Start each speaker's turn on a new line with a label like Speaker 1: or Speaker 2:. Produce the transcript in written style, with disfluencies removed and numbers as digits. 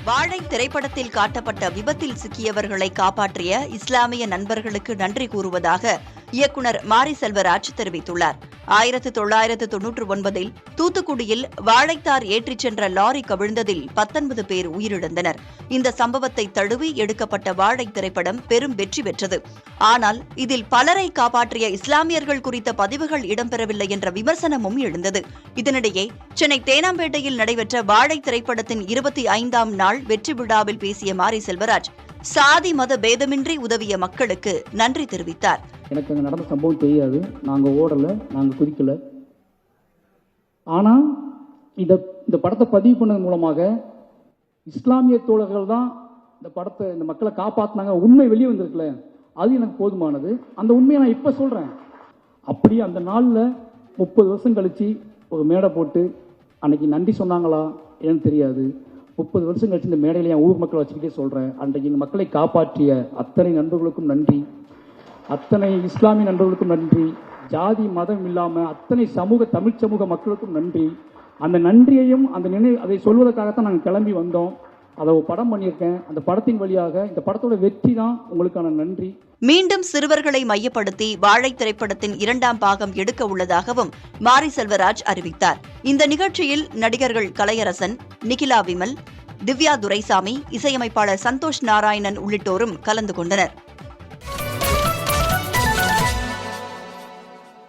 Speaker 1: வாழை திரைப்படத்தில் காட்டப்பட்ட விபத்தில் சிக்கியவர்களை காப்பாற்றிய இஸ்லாமிய நண்பர்களுக்கு நன்றி கூறுவதாக இயக்குநர் மாரி செல்வராஜ் தெரிவித்துள்ளார். 1999இல் தூத்துக்குடியில் வாழைத்தார் ஏற்றிச் சென்ற லாரி கவிழ்ந்ததில் 19 பேர் உயிரிழந்தனர். இந்த சம்பவத்தை தழுவி எடுக்கப்பட்ட வாழை திரைப்படம் பெரும் வெற்றி பெற்றது. ஆனால் இதில் பலரை காப்பாற்றிய இஸ்லாமியர்கள் குறித்த பதிவுகள் இடம்பெறவில்லை என்ற விமர்சனமும் எழுந்தது. இதனிடையே சென்னை தேனாம்பேட்டையில் நடைபெற்ற வாழை திரைப்படத்தின் 25ஆம் நாள் வெற்றி விழாவில் பேசிய மாரி செல்வராஜ் சாதி மத பேதமின்றி உதவிய மக்களுக்கு நன்றி தெரிவித்தார்.
Speaker 2: எனக்கு அங்கே நடந்த சம்பவம் தெரியாது. நாங்கள் ஓடலை, நாங்கள் குதிக்கலை. ஆனால் இந்த படத்தை பதிவு பண்ணது மூலமாக இஸ்லாமிய தோழர்கள் தான் இந்த மக்களை காப்பாற்றினாங்க. உண்மை வெளியே வந்திருக்குல்ல, அது எனக்கு போதுமானது. அந்த உண்மையை நான் இப்போ சொல்கிறேன். அப்படி அந்த நாளில் 30 வருஷம் கழித்து ஒரு மேடை போட்டு அன்னைக்கு நன்றி சொன்னாங்களா ஏன்னு தெரியாது. 30 வருஷம் கழிச்சு இந்த மேடையில் என் ஊர் மக்களை வச்சுக்கிட்டே சொல்கிறேன். அன்றைக்கு இந்த மக்களை காப்பாற்றிய அத்தனை நண்பர்களுக்கும் நன்றி, அத்தனை இஸ்லாமிய நண்பர்களுக்கும் நன்றி, ஜாதி மதம் இல்லாமல் அத்தனை தமிழ் சமூக மக்களுக்கும் நன்றி. அந்த நன்றியையும் அதை சொல்வதற்காகத்தான் நாங்கள் கிளம்பி வந்தோம். அதை ஒரு படம் பண்ணியிருக்கேன். அந்த படத்தின் வழியாக இந்த படத்தோட வெற்றி தான் உங்களுக்கான நன்றி.
Speaker 1: மீண்டும் சிறுவர்களை மையப்படுத்தி வாழை திரைப்படத்தின் 2ஆம் பாகம் எடுக்க உள்ளதாகவும் மாரி செல்வராஜ் அறிவித்தார். இந்த நிகழ்ச்சியில் நடிகர்கள் கலையரசன், நிகிலா விமல், திவ்யா துரைசாமி, இசையமைப்பாளர் சந்தோஷ் நாராயணன் உள்ளிட்டோரும் கலந்து கொண்டனர்.